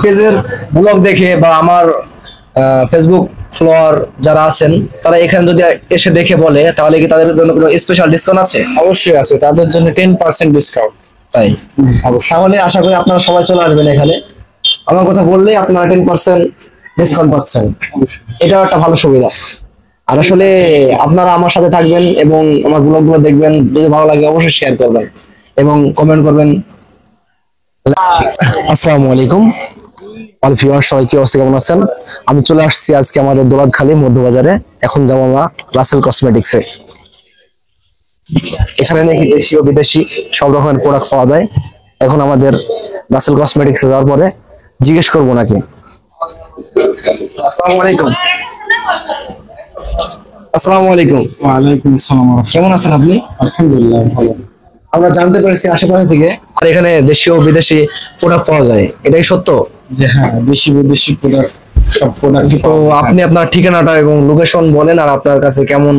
পেজের ব্লগ দেখে বা আমার ফেসবুক ফলোয়ার যারা আছেন তারা এখানে যদি এসে দেখে বলে তাহলে কি তাদের জন্য কোনো স্পেশাল ডিসকাউন্ট আছে? অবশ্যই আছে, তাদের জন্য 10% ডিসকাউন্ট। তাই তাহলে আশা করি আপনারা সবাই চলে আসবেন এখানে। আমার কথা বললেই আপনারা 10% ডিসকাউন্ট পাচ্ছেন, এটাও একটা ভালো সুবিধা। আর আসলে আপনারা আমার সাথে থাকবেন এবং আমার ব্লগগুলো দেখবেন, যদি ভালো লাগে অবশ্যই শেয়ার করবেন এবং কমেন্ট করবেন। আসসালামু আলাইকুম অল ভিউয়ার, সবাই কি অবস্থা, কেমন আছেন? আমি চলে আসছি আজকে আমাদের দোলাদখালী মধ্যবাজারে। এখন যাবো আমরা রাসেল কসমেটিক্সে। এখানে নাকি দেশি ও বিদেশি সব রকমের প্রোডাক্ট পাওয়া যায়। এখন আমাদের রাসেল কসমেটিক্সে যাওয়ার পরে জিজ্ঞেস করবো নাকি। আসসালামু আলাইকুম। আসসালামু আলাইকুম। ওয়ালাইকুম আসসালাম। কেমন আছেন আপনি? আলহামদুলিল্লাহ ভালো। আমরা জানতে পেরেছি আশেপাশে থেকে আর এখানে দেশি ও বিদেশি প্রোডাক্ট পাওয়া যায়, এটাই সত্য? যে হ্যাঁ, দেশি বিদেশি প্রোডাক্ট, সব প্রোডাক্ট। তো আপনি আপনার ঠিকানাটা এবং লোকেশন বলেন, আর আপনার কাছে কেমন।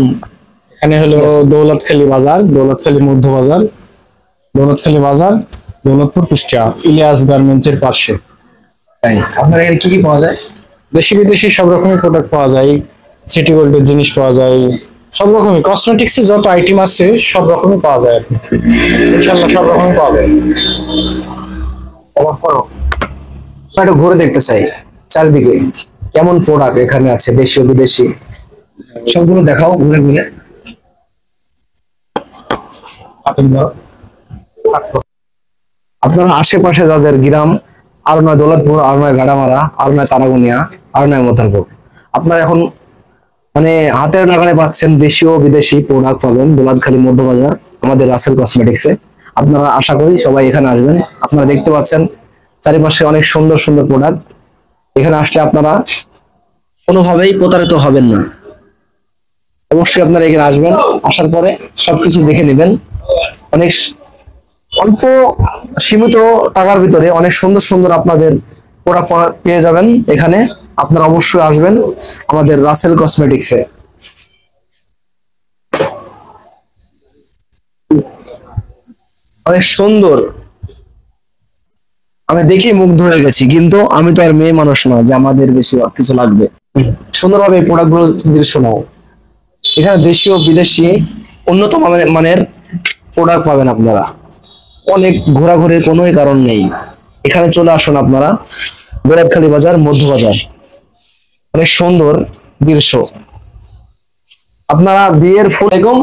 এখানে হলো দৌলতখালী বাজার, দৌলতখালী মধ্য বাজার, দৌলতখালী বাজার, দৌলতপুর, কুষ্টিয়া, ইলিয়াস গার্মেন্টসের পাশে। তাই আপনার এখানে কি কি পাওয়া যায়? দেশি বিদেশি সব রকমের প্রোডাক্ট পাওয়া যায়, সিটি গোল্ডের জিনিস পাওয়া যায়, সব রকমের কসমেটিক্স এর যত আইটেম আছে সব রকমের পাওয়া যায়। ইনশাআল্লাহ সব রকমের পাওয়া যায়। আমরা একটু ঘুরে দেখতে চাই চারিদিকে কেমন প্রোডাক্ট এখানে আছে, দেশি ও বিদেশি সবগুলো দেখাও ঘুরে ঘুরে। আপনারা আশেপাশে যাদের গ্রাম, আর নয় দৌলতপুর, আর নয় গাড়ামারা, আর নয় তারাগুনিয়া, আর নয় মতারপুর, আপনারা এখন মানে হাতের নাগালে পাচ্ছেন দেশি ও বিদেশি প্রোডাক্ট পাবেন দৌলতখালী মধ্যবাজার আমাদের রাসেল কসমেটিক্সে। আপনারা আশা করি সবাই এখানে আসবেন। আপনারা দেখতে পাচ্ছেন চারিপাশে অনেক সুন্দর সুন্দর প্রোডাক্ট। এখানে আসলে আপনারা কোনোভাবেই প্রতারিত হবেন না। অবশ্যই আপনারা এখানে আসবেন, আসার পরে সবকিছু দেখে নেবেন। অনেক অল্প সীমিত টাকার ভিতরে অনেক সুন্দর সুন্দর আপনাদের প্রোডাক্ট পেয়ে যাবেন এখানে। আপনারা অবশ্যই আসবেন আমাদের রাসেল কসমেটিক্সে। অনেক সুন্দর, আমি দেখি মুগ্ধ হয়ে গেছি, কিন্তু আমি তো আর মেয়ে মানুষ না যে আমাদের বেশি কিছু লাগবে। সুন্দরভাবে এই প্রোডাক্ট গুলো দৃশ্য নাও। এখানে দেশীয় বিদেশি উন্নত মানের প্রোডাক্ট পাবেন আপনারা। অনেক ঘোরাঘুরির কোনোই কারণ নেই, এখানে চলে আসুন আপনারা দৌলতখালী বাজার মধ্যবাজার। অনেক সুন্দর দৃশ্য। আপনারা বিয়ের ফুল একদম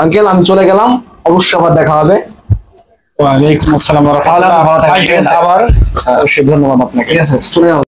আঙ্কেল, আমি চলে গেলাম, অবশ্যই আবার দেখা হবে। ওয়ালাইকুম আসসালাম ওয়া রাহমাতুল্লাহ। ভালো থাকবেন। আবার অবশ্যই ধন্যবাদ আপনাকে। ঠিক আছে, চলে যাও।